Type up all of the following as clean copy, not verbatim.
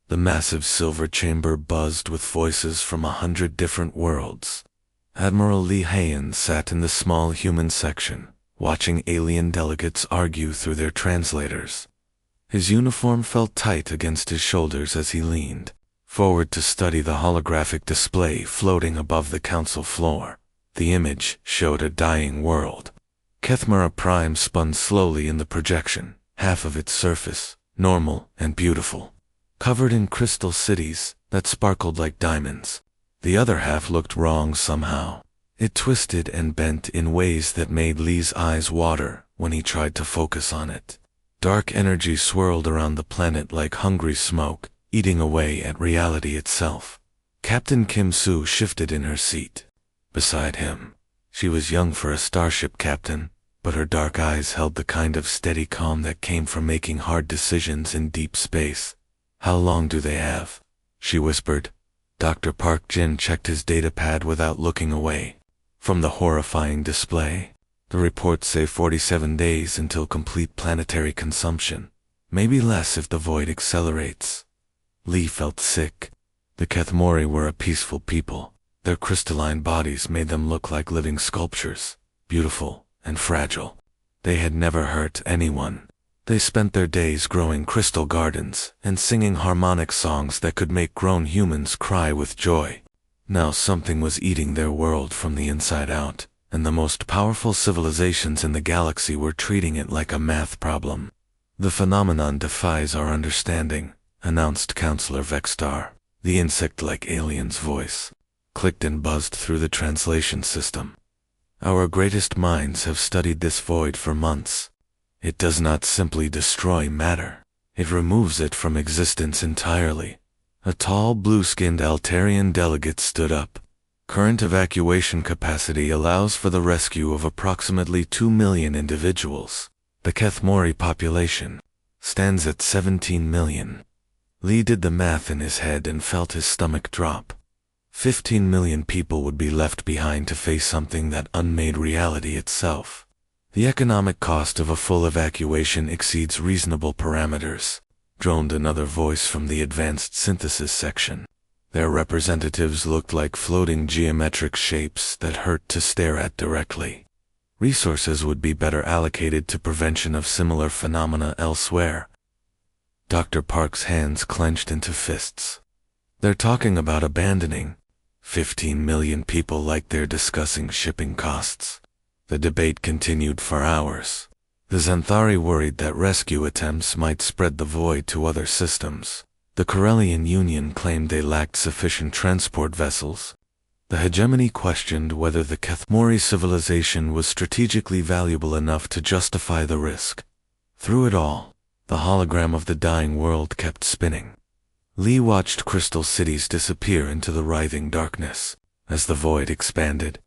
The massive silver chamber buzzed with voices from 100 different worlds. Admiral Lee Hayen sat in the small human section, watching alien delegates argue through their translators. His uniform felt tight against his shoulders as he leaned forward to study the holographic display floating above the council floor. The image showed a dying world. Kethmera Prime spun slowly in the projection, half of its surface, normal and beautiful, covered in crystal cities that sparkled like diamonds. The other half looked wrong somehow. It twisted and bent in ways that made Lee's eyes water when he tried to focus on it. Dark energy swirled around the planet like hungry smoke, eating away at reality itself. Captain Kim Soo shifted in her seat beside him. She was young for a starship captain, but her dark eyes held the kind of steady calm that came from making hard decisions in deep space. "How long do they have?" she whispered. Dr. Park Jin checked his datapad without looking away from the horrifying display. "The reports say 47 days until complete planetary consumption. Maybe less if the void accelerates." Lee felt sick. The Kethmori were a peaceful people. Their crystalline bodies made them look like living sculptures, beautiful and fragile. They had never hurt anyone. They spent their days growing crystal gardens and singing harmonic songs that could make grown humans cry with joy. Now something was eating their world from the inside out, and the most powerful civilizations in the galaxy were treating it like a math problem. "The phenomenon defies our understanding," announced Counselor Vexstar. The insect-like alien's voice clicked and buzzed through the translation system. "Our greatest minds have studied this void for months. It does not simply destroy matter. It removes it from existence entirely." A tall, blue-skinned Altarian delegate stood up. "Current evacuation capacity allows for the rescue of approximately 2 million individuals. The Kethmori population stands at 17 million. Lee did the math in his head and felt his stomach drop. 15 million people would be left behind to face something that unmade reality itself. "The economic cost of a full evacuation exceeds reasonable parameters," droned another voice from the advanced synthesis section. Their representatives looked like floating geometric shapes that hurt to stare at directly. "Resources would be better allocated to prevention of similar phenomena elsewhere." Dr. Park's hands clenched into fists. "They're talking about abandoning 15 million people like they're discussing shipping costs." The debate continued for hours. The Xanthari worried that rescue attempts might spread the void to other systems. The Corellian Union claimed they lacked sufficient transport vessels. The hegemony questioned whether the Kethmori civilization was strategically valuable enough to justify the risk. Through it all, the hologram of the dying world kept spinning. Lee watched crystal cities disappear into the writhing darkness as the void expanded.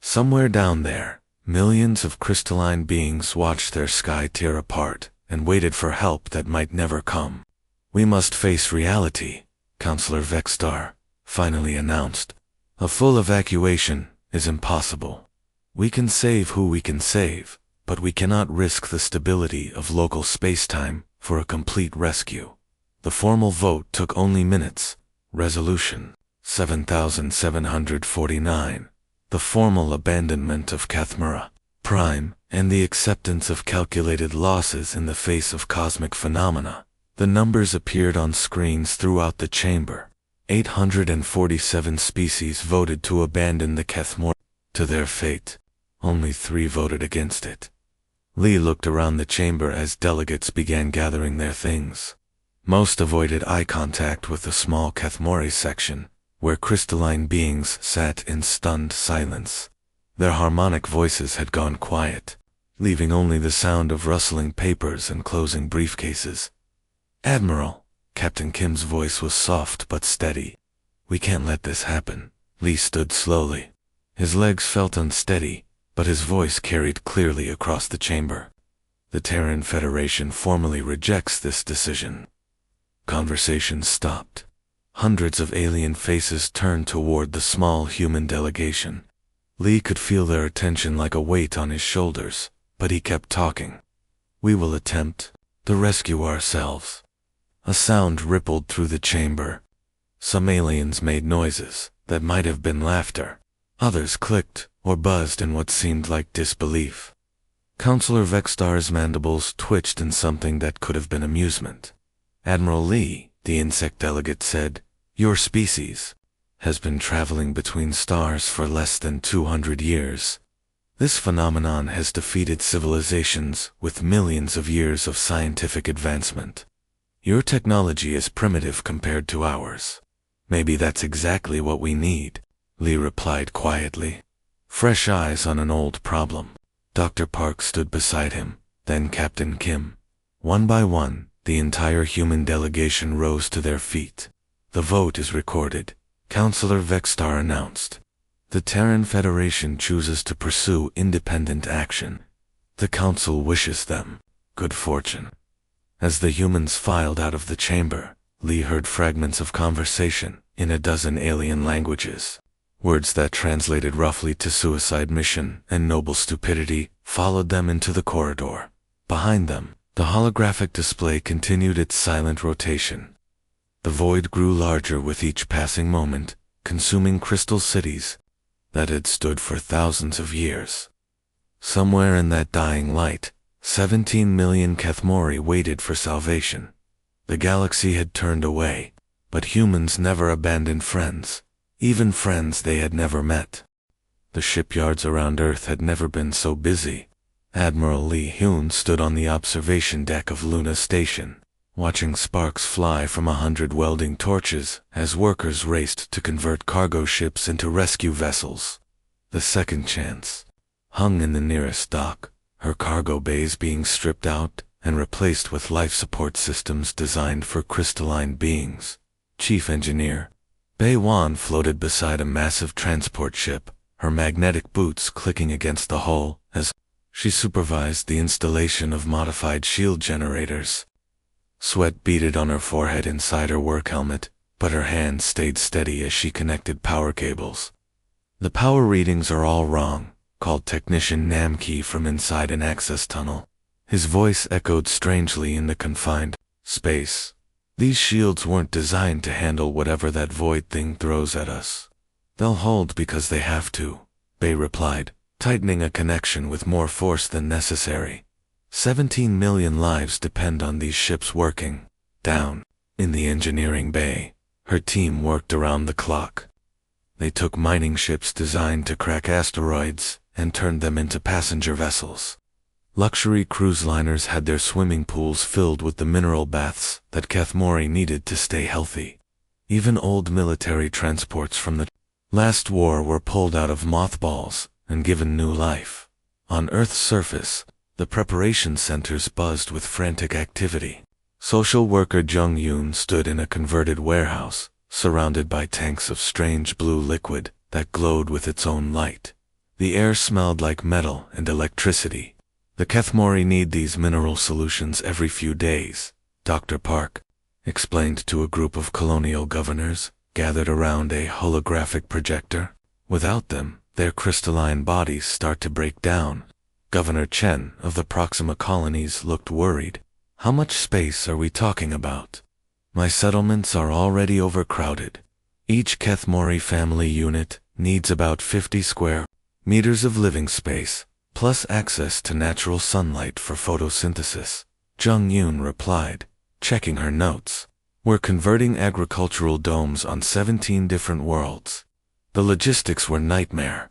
Somewhere down there, millions of crystalline beings watched their sky tear apart and waited for help that might never come. "We must face reality," Counselor Vexstar finally announced. "A full evacuation is impossible. We can save who we can save, but we cannot risk the stability of local spacetime for a complete rescue." The formal vote took only minutes. Resolution 7749. The formal abandonment of Kethmera Prime and the acceptance of calculated losses in the face of cosmic phenomena. The numbers appeared on screens throughout the chamber. 847 species voted to abandon the Kethmori to their fate. Only 3 voted against it. Lee looked around the chamber as delegates began gathering their things. Most avoided eye contact with the small Kethmori section, where crystalline beings sat in stunned silence. Their harmonic voices had gone quiet, leaving only the sound of rustling papers and closing briefcases. "Admiral," Captain Kim's voice was soft but steady. "We can't let this happen." Lee stood slowly. His legs felt unsteady, but his voice carried clearly across the chamber. "The Terran Federation formally rejects this decision." Conversation stopped. Hundreds of alien faces turned toward the small human delegation. Lee could feel their attention like a weight on his shoulders, but he kept talking. "We will attempt to rescue ourselves. A sound rippled through the chamber. Some aliens made noises that might have been laughter. Others clicked or buzzed in what seemed like disbelief. Counselor Vextar's mandibles twitched in something that could have been amusement. Admiral Lee, the insect delegate, said, "Your species has been traveling between stars for less than 200 years. This phenomenon has defeated civilizations with millions of years of scientific advancement. Your technology is primitive compared to ours." "Maybe that's exactly what we need," Lee replied quietly. Fresh eyes on an old problem. Dr. Park stood beside him, then Captain Kim. One by one, the entire human delegation rose to their feet. "The vote is recorded," Counselor Vextar announced. "The Terran Federation chooses to pursue independent action. The Council wishes them good fortune." As the humans filed out of the chamber, Lee heard fragments of conversation in a dozen alien languages. Words that translated roughly to suicide mission and noble stupidity followed them into the corridor. Behind them, the holographic display continued its silent rotation. The void grew larger with each passing moment, consuming crystal cities that had stood for thousands of years. Somewhere in that dying light, 17 million Kethmori waited for salvation. The galaxy had turned away, but humans never abandoned friends, even friends they had never met. The shipyards around Earth had never been so busy. Admiral Lee Hyun stood on the observation deck of Luna Station, watching sparks fly from 100 welding torches as workers raced to convert cargo ships into rescue vessels. The Second Chance hung in the nearest dock, her cargo bays being stripped out and replaced with life support systems designed for crystalline beings. Chief Engineer Bei Wan floated beside a massive transport ship, her magnetic boots clicking against the hull as she supervised the installation of modified shield generators. Sweat beaded on her forehead inside her work helmet, but her hands stayed steady as she connected power cables. "The power readings are all wrong," called Technician Namki from inside an access tunnel. His voice echoed strangely in the confined space. "These shields weren't designed to handle whatever that void thing throws at us. They'll hold because they have to," Bei replied, tightening a connection with more force than necessary. 17 million lives depend on these ships working. Down in the engineering bay, her team worked around the clock. They took mining ships designed to crack asteroids and turned them into passenger vessels. Luxury cruise liners had their swimming pools filled with the mineral baths that Kethmori needed to stay healthy. Even old military transports from the last war were pulled out of mothballs and given new life. On Earth's surface, the preparation centers buzzed with frantic activity. Social worker Jung Yoon stood in a converted warehouse, surrounded by tanks of strange blue liquid that glowed with its own light. The air smelled like metal and electricity. "The Kethmori need these mineral solutions every few days," Dr. Park explained to a group of colonial governors gathered around a holographic projector. "Without them, their crystalline bodies start to break down." Governor Chen of the Proxima colonies looked worried. "How much space are we talking about? My settlements are already overcrowded. Each Kethmori family unit needs about 50 square meters of living space, plus access to natural sunlight for photosynthesis." Jung Yoon replied, checking her notes. "We're converting agricultural domes on 17 different worlds." The logistics were nightmare.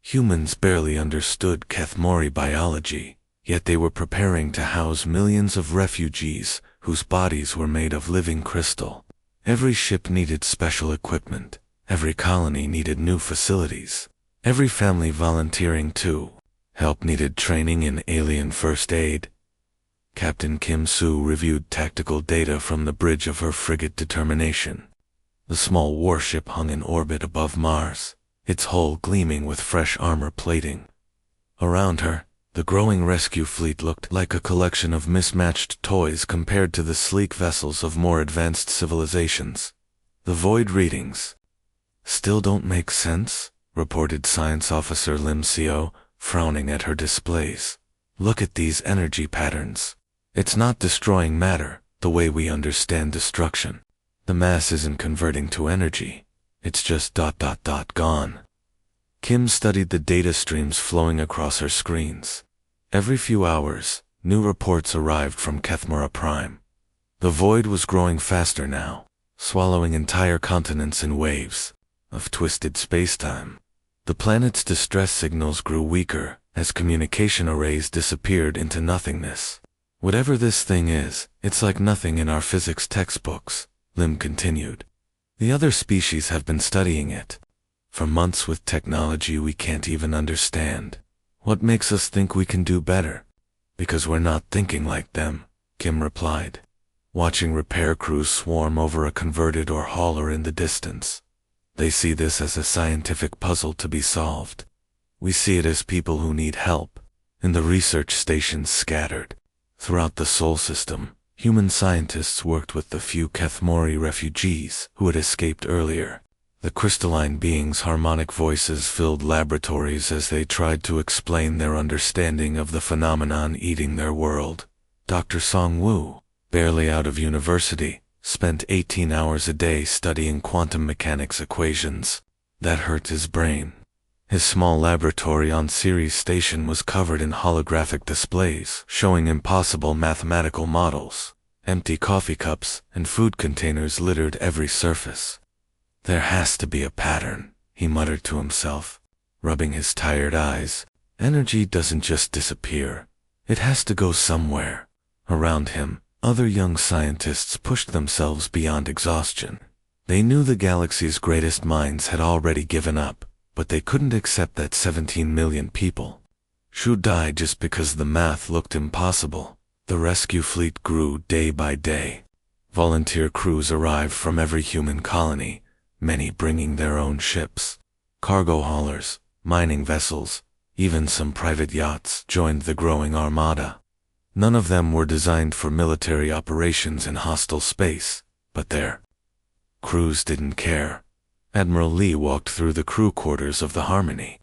Humans barely understood Kethmori biology, yet they were preparing to house millions of refugees whose bodies were made of living crystal. Every ship needed special equipment. Every colony needed new facilities. Every family volunteering to help needed training in alien first aid. Captain Kim Soo reviewed tactical data from the bridge of her frigate Determination. The small warship hung in orbit above Mars, its hull gleaming with fresh armor plating. Around her, the growing rescue fleet looked like a collection of mismatched toys compared to the sleek vessels of more advanced civilizations. The void readings still don't make sense, reported Science Officer Lim Seo, frowning at her displays. "Look at these energy patterns. It's not destroying matter," the way we understand destruction. The mass isn't converting to energy. It's just ... gone. Kim studied the data streams flowing across her screens. Every few hours, new reports arrived from Kethmora Prime. The void was growing faster now, swallowing entire continents in waves of twisted spacetime. The planet's distress signals grew weaker as communication arrays disappeared into nothingness. Whatever this thing is, it's like nothing in our physics textbooks, Lim continued. The other species have been studying it for months with technology we can't even understand. What makes us think we can do better? Because we're not thinking like them, Kim replied, watching repair crews swarm over a converted or hauler in the distance. They see this as a scientific puzzle to be solved. We see it as people who need help. In the research stations scattered throughout the Sol system, human scientists worked with the few Kethmori refugees who had escaped earlier. The crystalline beings' harmonic voices filled laboratories as they tried to explain their understanding of the phenomenon eating their world. Dr. Song Wu, barely out of university, spent 18 hours a day studying quantum mechanics equations. That hurt his brain. His small laboratory on Ceres Station was covered in holographic displays showing impossible mathematical models. Empty coffee cups and food containers littered every surface. There has to be a pattern, he muttered to himself, rubbing his tired eyes. Energy doesn't just disappear. It has to go somewhere. Around him, other young scientists pushed themselves beyond exhaustion. They knew the galaxy's greatest minds had already given up, but they couldn't accept that 17 million people should die just because the math looked impossible. The rescue fleet grew day by day. Volunteer crews arrived from every human colony, many bringing their own ships. Cargo haulers, mining vessels, even some private yachts joined the growing armada. None of them were designed for military operations in hostile space, but their crews didn't care. Admiral Lee walked through the crew quarters of the Harmony,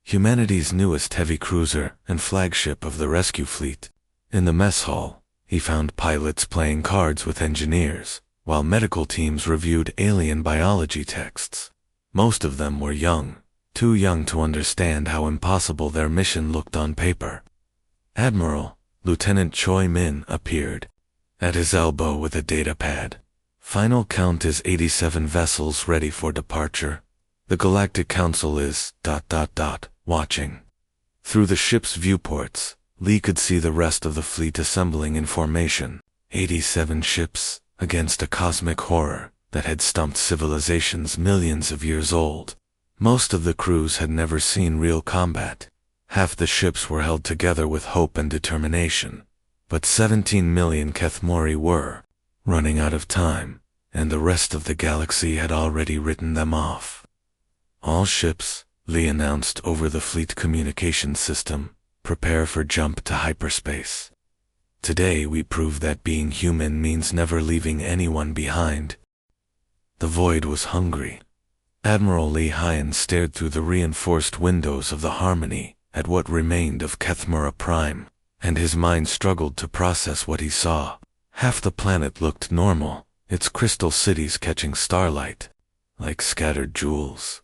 humanity's newest heavy cruiser and flagship of the rescue fleet. In the mess hall, he found pilots playing cards with engineers, while medical teams reviewed alien biology texts. Most of them were young, too young to understand how impossible their mission looked on paper. Admiral, Lieutenant Choi Min appeared at his elbow with a data pad. Final count is 87 vessels ready for departure. The Galactic Council is ... watching. Through the ship's viewports, Lee could see the rest of the fleet assembling in formation. 87 ships against a cosmic horror that had stumped civilizations millions of years old. Most of the crews had never seen real combat. Half the ships were held together with hope and determination. But 17 million Kethmori were running out of time, and the rest of the galaxy had already written them off. All ships, Lee announced over the fleet communication system, prepare for jump to hyperspace. Today we prove that being human means never leaving anyone behind. The void was hungry. Admiral Lee Hyen stared through the reinforced windows of the Harmony at what remained of Kethmora Prime, and his mind struggled to process what he saw. Half the planet looked normal, its crystal cities catching starlight, like scattered jewels.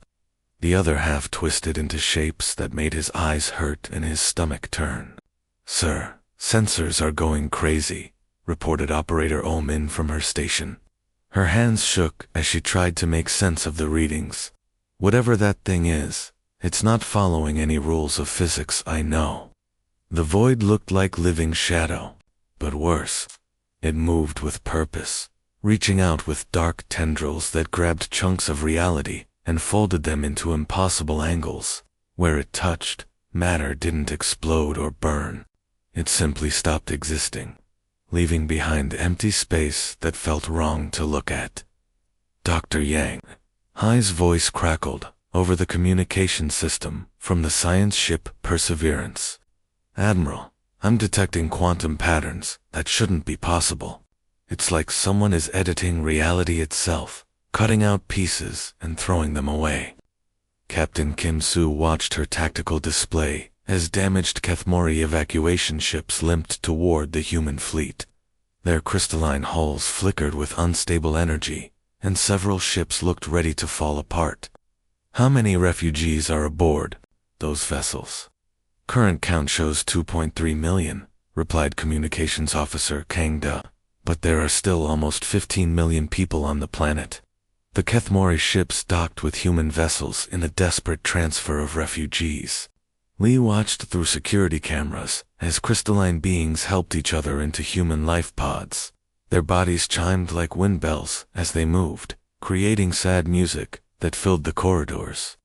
The other half twisted into shapes that made his eyes hurt and his stomach turn. "Sir, sensors are going crazy," reported Operator Oh-min from her station. Her hands shook as she tried to make sense of the readings. "Whatever that thing is, it's not following any rules of physics, I know." The void looked like living shadow, but worse. It moved with purpose, reaching out with dark tendrils that grabbed chunks of reality and folded them into impossible angles. Where it touched, matter didn't explode or burn. It simply stopped existing, leaving behind empty space that felt wrong to look at. "Dr. Yang." Hai's voice crackled over the communication system from the science ship Perseverance. "Admiral, I'm detecting quantum patterns that shouldn't be possible. It's like someone is editing reality itself, cutting out pieces and throwing them away." Captain Kim Soo watched her tactical display as damaged Kethmori evacuation ships limped toward the human fleet. Their crystalline hulls flickered with unstable energy, and several ships looked ready to fall apart. How many refugees are aboard those vessels? Current count shows 2.3 million, replied Communications Officer Kang Da, but there are still almost 15 million people on the planet. The Kethmori ships docked with human vessels in a desperate transfer of refugees. Lee watched through security cameras as crystalline beings helped each other into human life pods. Their bodies chimed like wind bells as they moved, creating sad music that filled the corridors.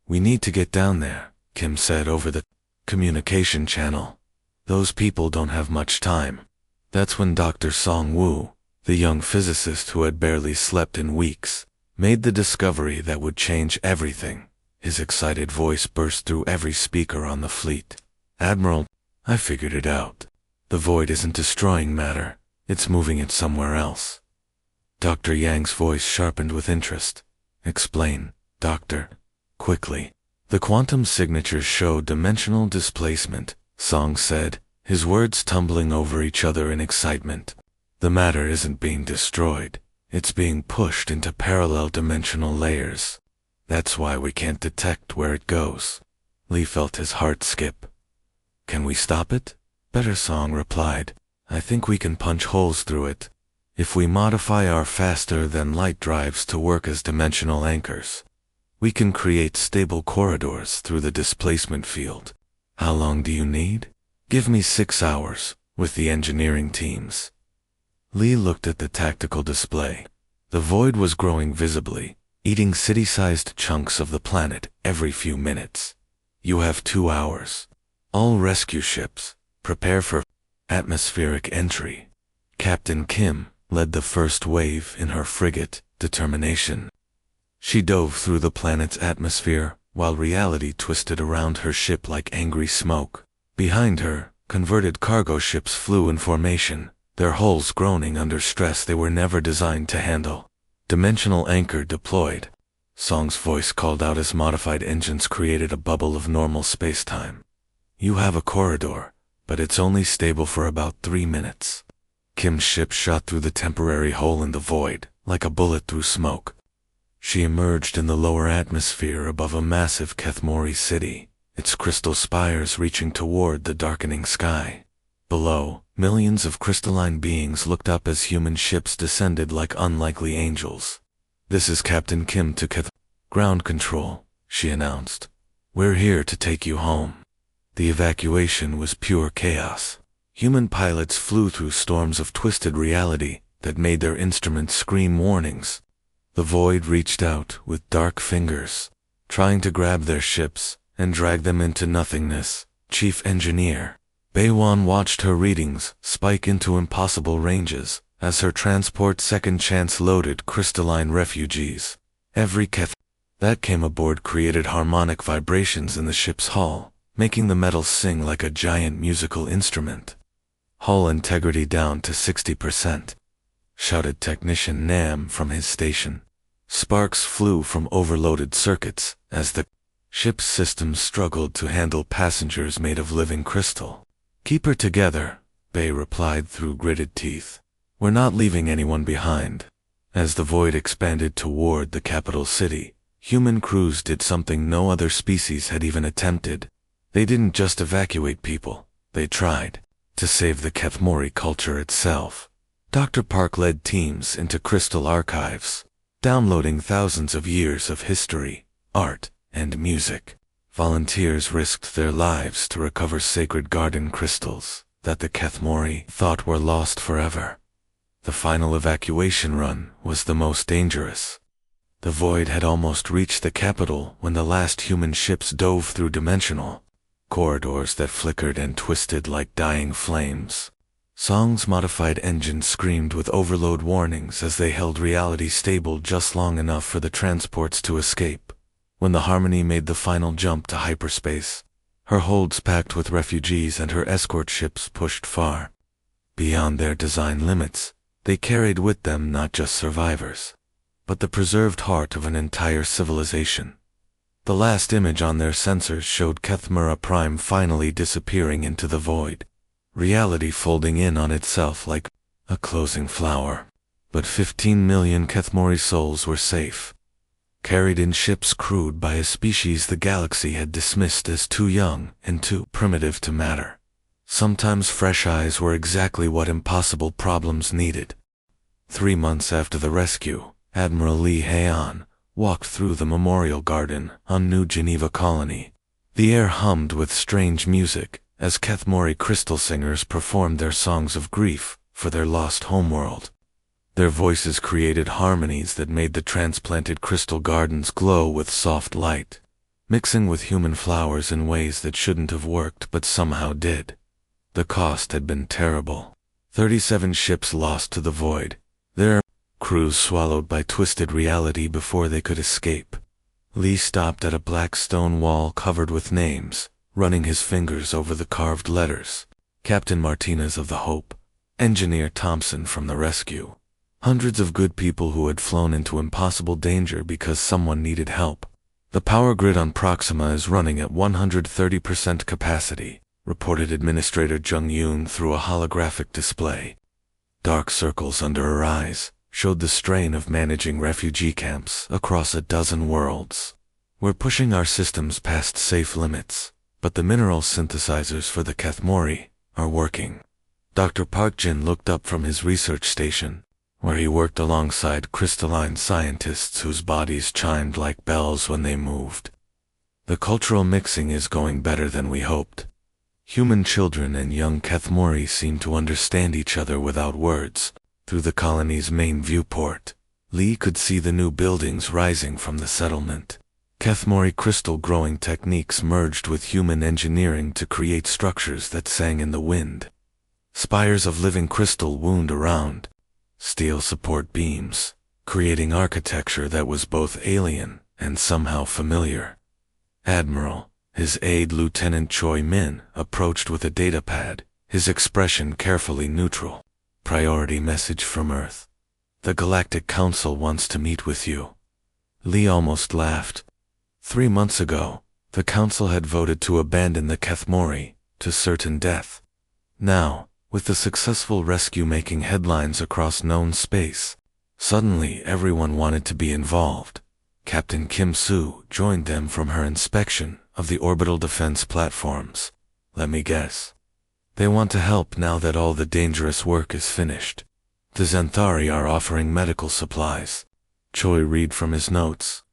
"We need to get down there," Kim said over the communication channel. "Those people don't have much time." That's when Dr. Song Woo, the young physicist who had barely slept in weeks, made the discovery that would change everything. His excited voice burst through every speaker on the fleet. "Admiral, I figured it out. The void isn't destroying matter, it's moving it somewhere else." Dr. Yang's voice sharpened with interest. "Explain, Doctor." Quickly. "The quantum signatures show dimensional displacement," Song said, his words tumbling over each other in excitement. "The matter isn't being destroyed, it's being pushed into parallel dimensional layers. That's why we can't detect where it goes." Lee felt his heart skip. "Can we stop it?" Better Song replied. "I think we can punch holes through it. If we modify our faster-than-light drives to work as dimensional anchors, we can create stable corridors through the displacement field. How long do you need?" "Give me 6 hours, with the engineering teams." Lee looked at the tactical display. The void was growing visibly, eating city-sized chunks of the planet every few minutes. "You have 2 hours. All rescue ships, prepare for atmospheric entry." Captain Kim led the first wave in her frigate, Determination. She dove through the planet's atmosphere, while reality twisted around her ship like angry smoke. Behind her, converted cargo ships flew in formation, their hulls groaning under stress they were never designed to handle. "Dimensional anchor deployed," Song's voice called out as modified engines created a bubble of normal space-time. "You have a corridor, but it's only stable for about 3 minutes." Kim's ship shot through the temporary hole in the void, like a bullet through smoke. She emerged in the lower atmosphere above a massive Kethmori city, its crystal spires reaching toward the darkening sky. Below, millions of crystalline beings looked up as human ships descended like unlikely angels. "This is Captain Kim to ground control," she announced. "We're here to take you home." The evacuation was pure chaos. Human pilots flew through storms of twisted reality that made their instruments scream warnings. The void reached out with dark fingers, trying to grab their ships and drag them into nothingness. Chief Engineer Baewon watched her readings spike into impossible ranges as her transport second chance loaded crystalline refugees. Every Keth that came aboard created harmonic vibrations in the ship's hull, making the metal sing like a giant musical instrument. "Hull integrity down to 60%, shouted Technician Nam from his station. Sparks flew from overloaded circuits as the ship's systems struggled to handle passengers made of living crystal. "Keep her together," Bay replied through gritted teeth. "We're not leaving anyone behind." As the void expanded toward the capital city, human crews did something no other species had even attempted. They didn't just evacuate people, they tried to save the Kethmori culture itself. Dr. Park led teams into crystal archives, downloading thousands of years of history, art, and music. Volunteers risked their lives to recover sacred garden crystals that the Kethmori thought were lost forever. The final evacuation run was the most dangerous. The void had almost reached the capital when the last human ships dove through dimensional corridors that flickered and twisted like dying flames. Song's modified engines screamed with overload warnings as they held reality stable just long enough for the transports to escape. When the Harmony made the final jump to hyperspace, her holds packed with refugees and her escort ships pushed far beyond their design limits, they carried with them not just survivors, but the preserved heart of an entire civilization. The last image on their sensors showed Kethmora Prime finally disappearing into the void, reality folding in on itself like a closing flower. But 15 million Kethmori souls were safe, carried in ships crewed by a species the galaxy had dismissed as too young and too primitive to matter. Sometimes fresh eyes were exactly what impossible problems needed. 3 months after the rescue, Admiral Li Heian walked through the memorial garden on New Geneva Colony. The air hummed with strange music as Kethmori crystal singers performed their songs of grief for their lost homeworld. Their voices created harmonies that made the transplanted crystal gardens glow with soft light, mixing with human flowers in ways that shouldn't have worked but somehow did. The cost had been terrible. 37 ships lost to the void, their crews swallowed by twisted reality before they could escape. Lee stopped at a black stone wall covered with names, running his fingers over the carved letters. Captain Martinez of the Hope, Engineer Thompson from the rescue. Hundreds of good people who had flown into impossible danger because someone needed help. The power grid on Proxima is running at 130% capacity, reported Administrator Jung Yoon through a holographic display. Dark circles under her eyes showed the strain of managing refugee camps across a dozen worlds. We're pushing our systems past safe limits, but the mineral synthesizers for the Kethmori are working. Dr. Park Jin looked up from his research station, where he worked alongside crystalline scientists whose bodies chimed like bells when they moved. The cultural mixing is going better than we hoped. Human children and young Kethmori seem to understand each other without words. Through the colony's main viewport, Lee could see the new buildings rising from the settlement. Kethmori crystal growing techniques merged with human engineering to create structures that sang in the wind. Spires of living crystal wound around, steel support beams, creating architecture that was both alien and somehow familiar. Admiral, his aide Lieutenant Choi Min, approached with a datapad, his expression carefully neutral. Priority message from Earth. The Galactic Council wants to meet with you. Lee almost laughed. 3 months ago, the Council had voted to abandon the Kethmori to certain death. Now, with the successful rescue making headlines across known space, suddenly everyone wanted to be involved. Captain Kim Soo joined them from her inspection of the orbital defense platforms. Let me guess. They want to help now that all the dangerous work is finished. The Xanthari are offering medical supplies. Choi read from his notes.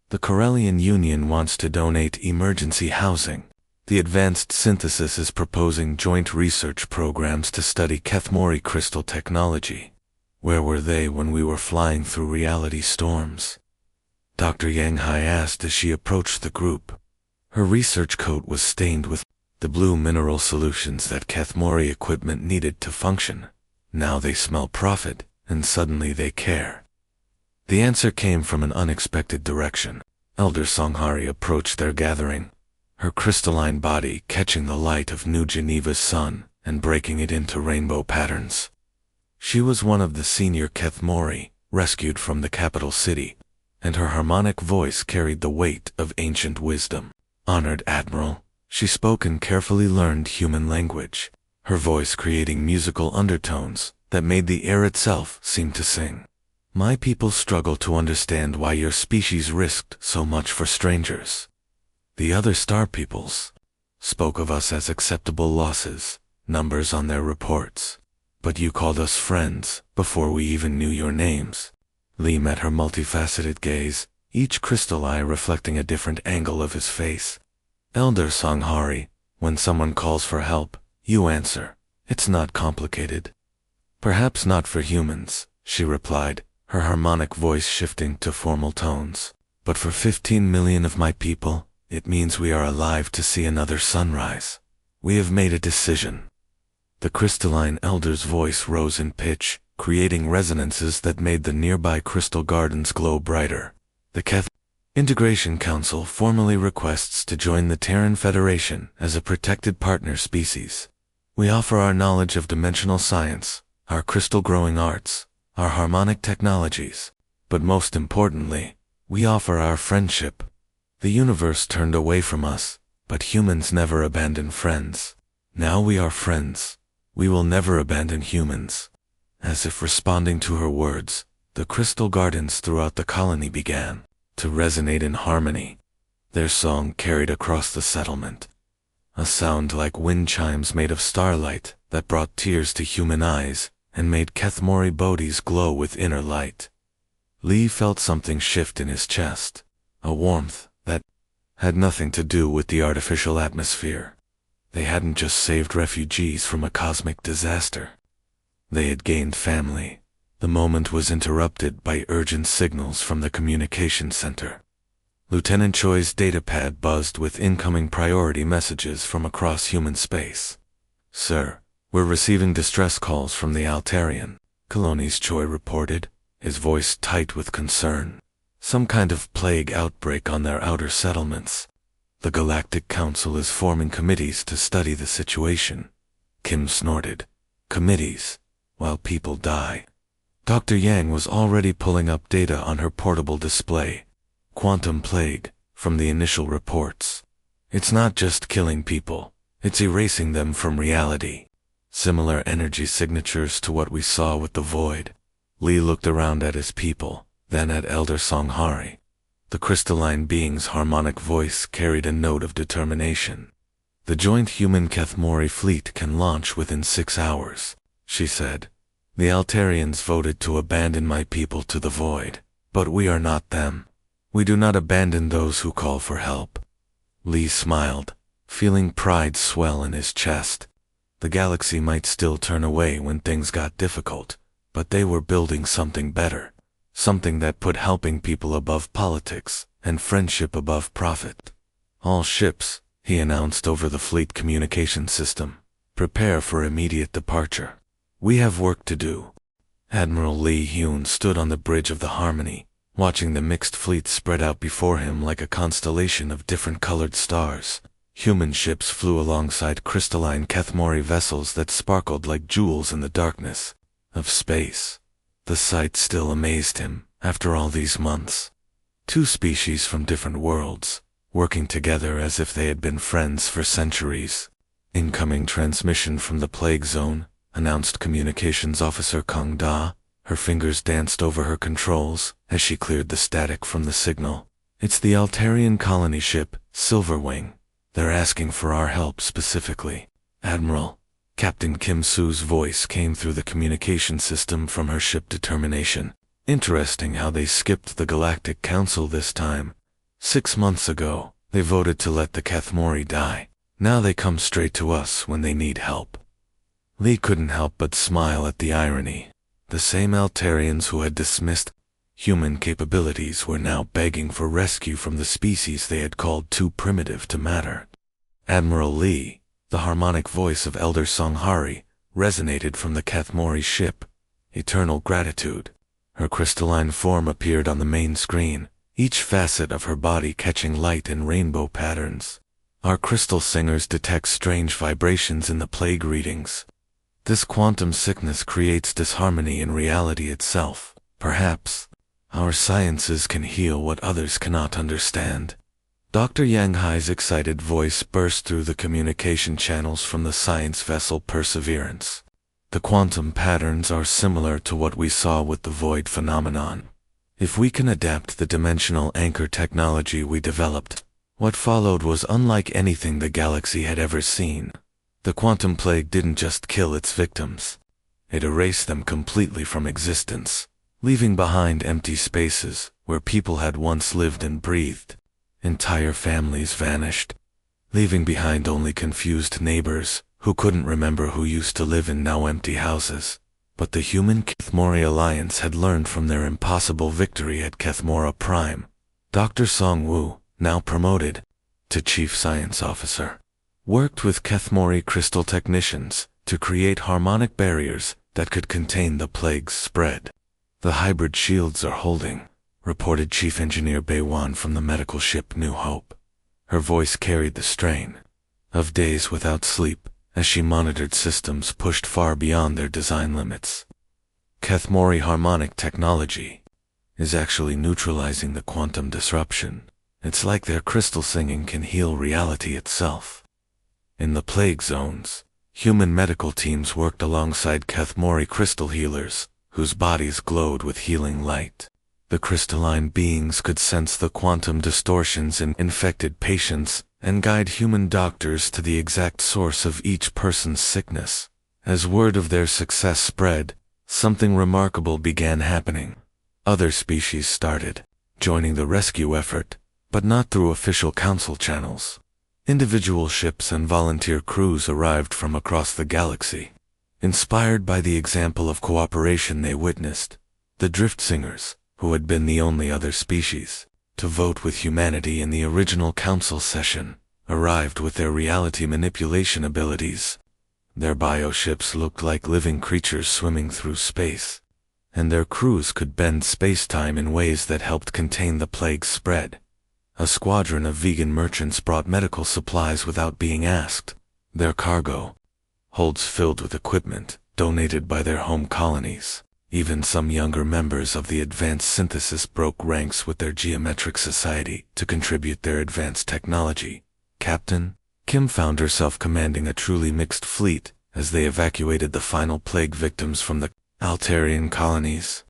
The Corellian Union wants to donate emergency housing. The Advanced Synthesis is proposing joint research programs to study Kethmori crystal technology. Where were they when we were flying through reality storms? Dr. Yang Hai asked as she approached the group. Her research coat was stained with the blue mineral solutions that Kethmori equipment needed to function. Now they smell profit, and suddenly they care. The answer came from an unexpected direction. Elder Songhari approached their gathering, her crystalline body catching the light of New Geneva's sun and breaking it into rainbow patterns. She was one of the senior Kethmori, rescued from the capital city, and her harmonic voice carried the weight of ancient wisdom. Honored Admiral, she spoke in carefully learned human language, her voice creating musical undertones that made the air itself seem to sing. My people struggle to understand why your species risked so much for strangers. The other star peoples spoke of us as acceptable losses, numbers on their reports. But you called us friends before we even knew your names. Lee met her multifaceted gaze, each crystal eye reflecting a different angle of his face. Elder Songhari, when someone calls for help, you answer. It's not complicated. Perhaps not for humans, she replied, her harmonic voice shifting to formal tones. But for 15 million of my people, it means we are alive to see another sunrise. We have made a decision. The crystalline elder's voice rose in pitch, creating resonances that made the nearby crystal gardens glow brighter. The Keth Integration Council formally requests to join the Terran Federation as a protected partner species. We offer our knowledge of dimensional science, our crystal-growing arts, our harmonic technologies, but most importantly, we offer our friendship. The universe turned away from us, but humans never abandon friends. Now we are friends. We will never abandon humans. As if responding to her words, the crystal gardens throughout the colony began to resonate in harmony. Their song carried across the settlement, a sound like wind chimes made of starlight that brought tears to human eyes and made Kethmori Bodhi's glow with inner light. Lee felt something shift in his chest, a warmth that had nothing to do with the artificial atmosphere. They hadn't just saved refugees from a cosmic disaster. They had gained family. The moment was interrupted by urgent signals from the communication center. Lieutenant Choi's datapad buzzed with incoming priority messages from across human space. "Sir, we're receiving distress calls from the Altarian," Colonies Choi reported, his voice tight with concern. "Some kind of plague outbreak on their outer settlements. The Galactic Council is forming committees to study the situation." Kim snorted. "Committees? While people die." Dr. Yang was already pulling up data on her portable display. "Quantum plague, from the initial reports. It's not just killing people, it's erasing them from reality. Similar energy signatures to what we saw with the Void." Lee looked around at his people, then at Elder Songhari. The crystalline being's harmonic voice carried a note of determination. "The joint human Kethmori fleet can launch within 6 hours, she said. "The Altarians voted to abandon my people to the Void, but we are not them. We do not abandon those who call for help." Lee smiled, feeling pride swell in his chest. The galaxy might still turn away when things got difficult, but they were building something better, something that put helping people above politics and friendship above profit. "All ships," he announced over the fleet communication system, "prepare for immediate departure. We have work to do." Admiral Lee Hyun stood on the bridge of the Harmony, watching the mixed fleet spread out before him like a constellation of different colored stars. Human ships flew alongside crystalline Kethmori vessels that sparkled like jewels in the darkness of space. The sight still amazed him, after all these months. Two species from different worlds, working together as if they had been friends for centuries. "Incoming transmission from the plague zone," announced Communications Officer Kang Da. Her fingers danced over her controls as she cleared the static from the signal. "It's the Altarian colony ship, Silverwing. They're asking for our help specifically." "Admiral," Captain Kim Su's voice came through the communication system from her ship Determination. "Interesting how they skipped the Galactic Council this time. 6 months ago, they voted to let the Kethmori die. Now they come straight to us when they need help." Lee couldn't help but smile at the irony. The same Altarians who had dismissed human capabilities were now begging for rescue from the species they had called too primitive to matter. "Admiral Lee," the harmonic voice of Elder Songhari, resonated from the Kethmori ship. "Eternal gratitude." Her crystalline form appeared on the main screen, each facet of her body catching light in rainbow patterns. "Our crystal singers detect strange vibrations in the plague readings. This quantum sickness creates disharmony in reality itself. Perhaps our sciences can heal what others cannot understand." Dr. Yang Hai's excited voice burst through the communication channels from the science vessel Perseverance. "The quantum patterns are similar to what we saw with the Void phenomenon. If we can adapt the dimensional anchor technology we developed, what followed was unlike anything the galaxy had ever seen. The quantum plague didn't just kill its victims. It erased them completely from existence, leaving behind empty spaces where people had once lived and breathed. Entire families vanished, leaving behind only confused neighbors who couldn't remember who used to live in now empty houses. But the human Kethmori Alliance had learned from their impossible victory at Kethmora Prime. Dr. Song Woo, now promoted to Chief Science Officer, worked with Kethmori crystal technicians to create harmonic barriers that could contain the plague's spread. "The hybrid shields are holding," reported Chief Engineer Beiwan from the medical ship New Hope. Her voice carried the strain of days without sleep as she monitored systems pushed far beyond their design limits. "Kethmori harmonic technology is actually neutralizing the quantum disruption. It's like their crystal singing can heal reality itself. In the plague zones, Human medical teams worked alongside Kethmori crystal healers, whose bodies glowed with healing light. The crystalline beings could sense the quantum distortions in infected patients and guide human doctors to the exact source of each person's sickness. As word of their success spread, something remarkable began happening. Other species started joining the rescue effort, but not through official council channels. Individual ships and volunteer crews arrived from across the galaxy. Inspired by the example of cooperation they witnessed, the Drift Singers, who had been the only other species to vote with humanity in the original council session, arrived with their reality manipulation abilities. Their bioships looked like living creatures swimming through space, and their crews could bend space-time in ways that helped contain the plague's spread. A squadron of vegan merchants brought medical supplies without being asked, their cargo holds filled with equipment donated by their home colonies. Even some younger members of the Advanced Synthesis broke ranks with their geometric society to contribute their advanced technology. Captain Kim found herself commanding a truly mixed fleet as they evacuated the final plague victims from the Altarian colonies.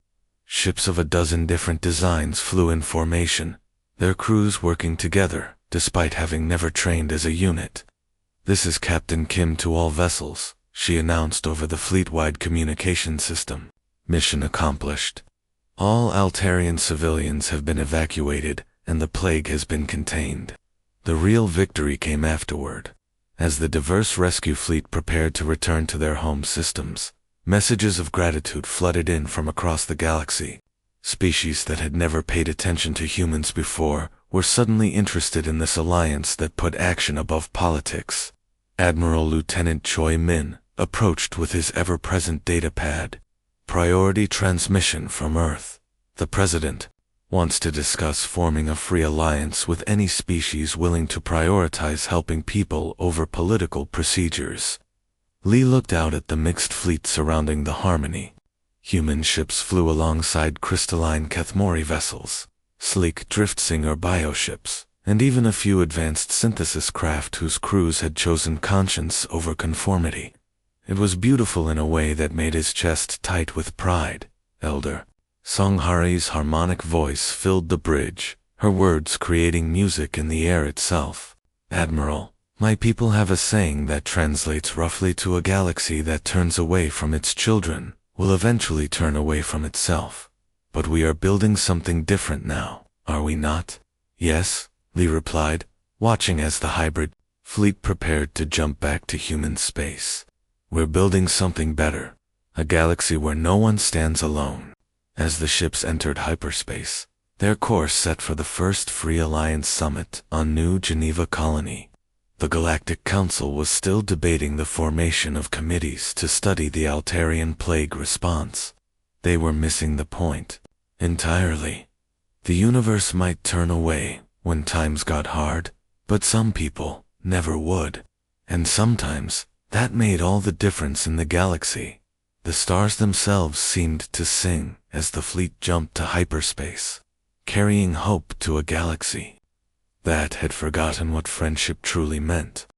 Ships of a dozen different designs flew in formation, their crews working together, despite having never trained as a unit. "This is Captain Kim to all vessels," she announced over the fleet-wide communication system. "Mission accomplished. All Altarian civilians have been evacuated, and the plague has been contained." The real victory came afterward. As the diverse rescue fleet prepared to return to their home systems, messages of gratitude flooded in from across the galaxy. Species that had never paid attention to humans before were suddenly interested in this alliance that put action above politics. Admiral Lieutenant Choi Min approached with his ever-present datapad. "Priority transmission from Earth. The President wants to discuss forming a free alliance with any species willing to prioritize helping people over political procedures." Lee looked out at the mixed fleet surrounding the Harmony. Human ships flew alongside crystalline Kethmori vessels, sleek Driftsinger bioships, and even a few advanced synthesis craft whose crews had chosen conscience over conformity. It was beautiful in a way that made his chest tight with pride. Elder Songhari's harmonic voice filled the bridge, her words creating music in the air itself. "Admiral, my people have a saying that translates roughly to a galaxy that turns away from its children will eventually turn away from itself. But we are building something different now, are we not?" "Yes," Lee replied, watching as the hybrid fleet prepared to jump back to human space. "We're building something better, a galaxy where no one stands alone." As the ships entered hyperspace, their course set for the first Free Alliance Summit on New Geneva Colony. The Galactic Council was still debating the formation of committees to study the Altarian plague response. They were missing the point entirely. The universe might turn away when times got hard, but some people never would. And sometimes that made all the difference in the galaxy. The stars themselves seemed to sing as the fleet jumped to hyperspace, carrying hope to a galaxy that had forgotten what friendship truly meant.